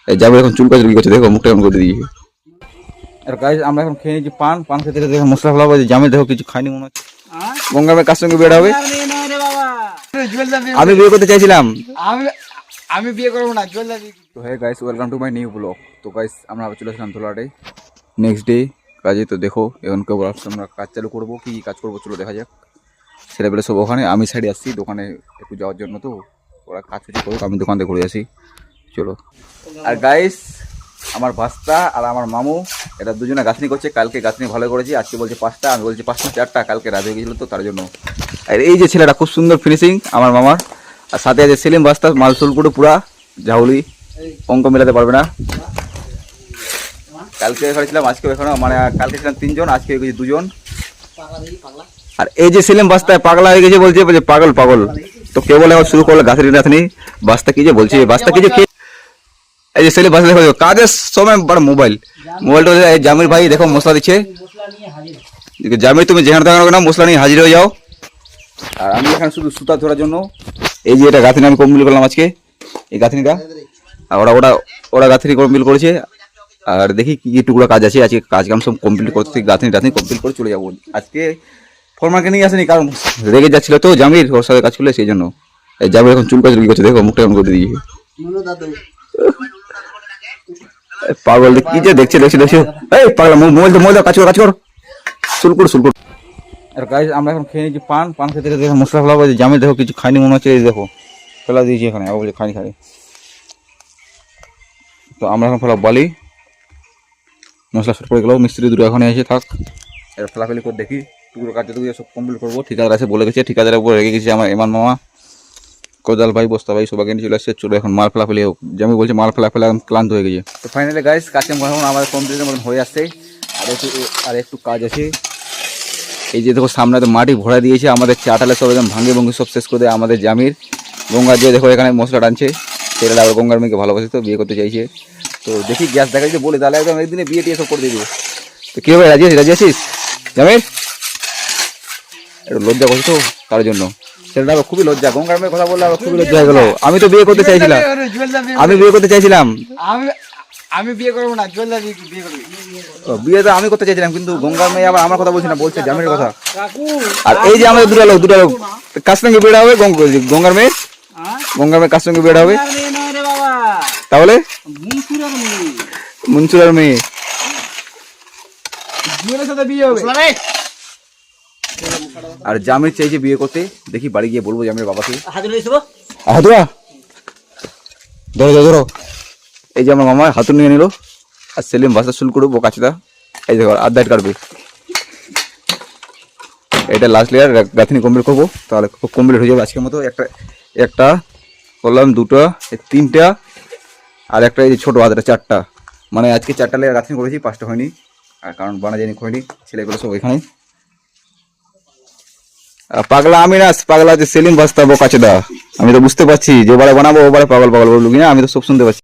যাবে এখন চুল কাজ করছে, দেখো মুখটা এমন করে দিয়েছে। আর গাইস আমরা এখন খেয়ে নিয়েছি পান খেতে খেতে দেখো মশলা ফেলা বলছে, জামে দেখো কিছু খাইনি মনে হচ্ছে। গঙ্গা মেয়ে কার সঙ্গে বের হবে? আমি বিয়ে করতে চাইছিলাম। আমি বিয়ে করবো না। তো হ্যাঁ guys, welcome to my new blog. তো গাইস আমরা চলে আসলাম ধোলাহাটে নেক্সট ডে কাজে। তো দেখো এখন কেবল আমরা কাজ চালু করবো, কি কাজ করবো চলো দেখা যাক। ছেলেবেলে সব ওখানে, আমি সাইডে আসছি দোকানে একটু যাওয়ার জন্য। তো ওরা কাজ কিছু করুক, আমি দোকান থেকে ঘুরে আসি চলো। আর গাইস আমার ভাস্তা আর আমার মামু এটা দুজনে গাছনি করছে। কালকে গাছনি ভালো করেছি, আজকে বলছে 5টা, আমি বলছি 5টা 4টা। কালকে রাত হয়ে গেছিলো তো তার জন্য। আর এই যে ছেলেটা খুব সুন্দর ফিনিশিং আমার মামার। আর সাথে আছে সেলিম ভাস্তা, মালসুল পুরো পুরা ঝাউলি, অঙ্ক মেলাতে পারবে না। কালকে এখানে ছিলাম, আজকে এখানে মানে কালকে ছিলাম 3 জন, আজকে হয়ে গেছে 2 জন। আর এই যে সেলিম বাস্তায় পাগলা হয়ে গেছে, বলছে পাগল পাগল। তো কে বলে শুরু করলো গাছনি রাথনি। বাস্তা কি যে বলছে, বাস্তা কি যে এই যে সেলিম বাস্তা দেখো কাজের সময় বড় মোবাইলটা জামির ভাই দেখো মশলা দিচ্ছে। জামির তুমি যেখানে থাকো না মশলা নিয়ে হাজির হয়ে যাও। আর আমি এখানে শুধু সুতা ধরার জন্য এই যে এটা গাঁথনি আমি কমপ্লিট করলাম আজকে, এই গাঁথনিটা। আর ওরা গাঁথনি কমপ্লিট করেছে। আর দেখি কি কি টুকরো কাজ আছে, আজকে কাজ কাম সব কমপ্লিট করতে গাঁথনি টাথনি কমপ্লিট করে চলে যাবো। আজকে ফরমাকে নিয়ে আসেনি, কারণ রেগে যাচ্ছিল তো জামির ওর সাথে কাজ করলে, সেই জন্য। এই জামির এখন চুল কাজ করছে, দেখো মুখটা এমন করে দিয়েছে। পাগল কি যে দেখছে এই পাগলা মোবাইল কাজ কর শুরু কর। আর গাইস আমরা এখন খেয়ে নিয়েছি পান খেতে খেতে দেখো মশলা ফেলা বলছে, জামির দেখো কিছু খাইনি মনে হচ্ছে। এই দেখো ফেলা দিয়েছি এখানে, আবার বলছে খাই। তো আমরা এখন ফেলা বালি মশলা শুট করে গেল, মিস্ত্রি দুটো এখন এসে থাক এর ফেলাফেলি করে দেখি টুকরো কাজ যতগুলো সব কমপ্লিট করবো। ঠিকাদার আছে বলে গেছে, ঠিকাদারের উপর রেগে গেছে আমার এমান মামা, কোদাল ভাই, বস্তা ভাই সবাইকে নিয়ে চলে আসছে। চলো এখন মাল ফেলাফেলি হোক, জামি বলছে মাল ফেলা ক্লান্ত হয়ে গেছে। তো ফাইনালি গাইস কাজে আমাদের কমপ্লিটের মতন হয়ে আসছে। আর একটু কাজ আছে। এই যে দেখো সামনে তো মাটি ভরা দিয়েছে, আমাদের চাটালে সব একদম ভাঙে ভঙ্গি সব শেষ করে দেয় আমাদের জামির। গঙ্গার যে দেখো এখানে মশলা টানছে, ছেলেরা আবার গঙ্গার মেয়েকে ভালোবাসে তো বিয়ে করতে চাইছে। তো দেখি গ্যাস দেখা যাচ্ছে বলে তাহলে একদম একদিনে বিয়ে টিয়ে সব করে দিয়ে দেবো। তো কী হবে, রাজি আছিস জামির? একটু লজ্জা করছে তো তার জন্য, ছেলেটা খুবই লজ্জা, গঙ্গার মেয়ের কথা বললে আবার খুবই লজ্জা হয়ে গেলো। আমি তো বিয়ে করতে চাইছিলাম, আমি বিয়ে করবো না। বিয়ে তো আমি করতে চাইছিলাম, কিন্তু গঙ্গার মেয়ে আবার আমার কথা বলছে না, বলছে জামিনের কথা। আর এই যে আমাদের দুটো লোক কার সঙ্গে বিয়ে হবে? গঙ্গার মেয়ে কার সঙ্গে বিয়ে হবে তাহলে? মনসুরার মেয়ে আর জামির চাইছে বিয়ে করতে। দেখি বাড়ি গিয়ে বলবো জামির বাবাকে। ধরো এই যে আমার মামা হাতুর নিয়ে নিল। আর সেলিম বাসা শুল করবো কাছেদা, এই দেখো আধ কাটবে। এটা লাস্ট লেয়ার গাঁথনি কমপ্লিট করবো, তাহলে খুব কমপ্লিট হয়ে যাবে আজকের মতো। একটা করলাম, 2টা, 3টা, আর একটা এই যে ছোটো হাতটা 4টা। মানে আজকে 4টা লেয়ার গাঁথনি করেছি, 5টা হয়নি। আর কারণ বানা যায়নি হয়নি, ছেলেগুলো সব ওইখানে। পাগলা আমি না, পাগলা আছে সেলিম বাস্তা বোকাচোদা। আমি তো বুঝতে পারছি যে বারে বানাবো ওবারে পাগল বলবো কিনা, আমি তো সব শুনতে পাচ্ছি।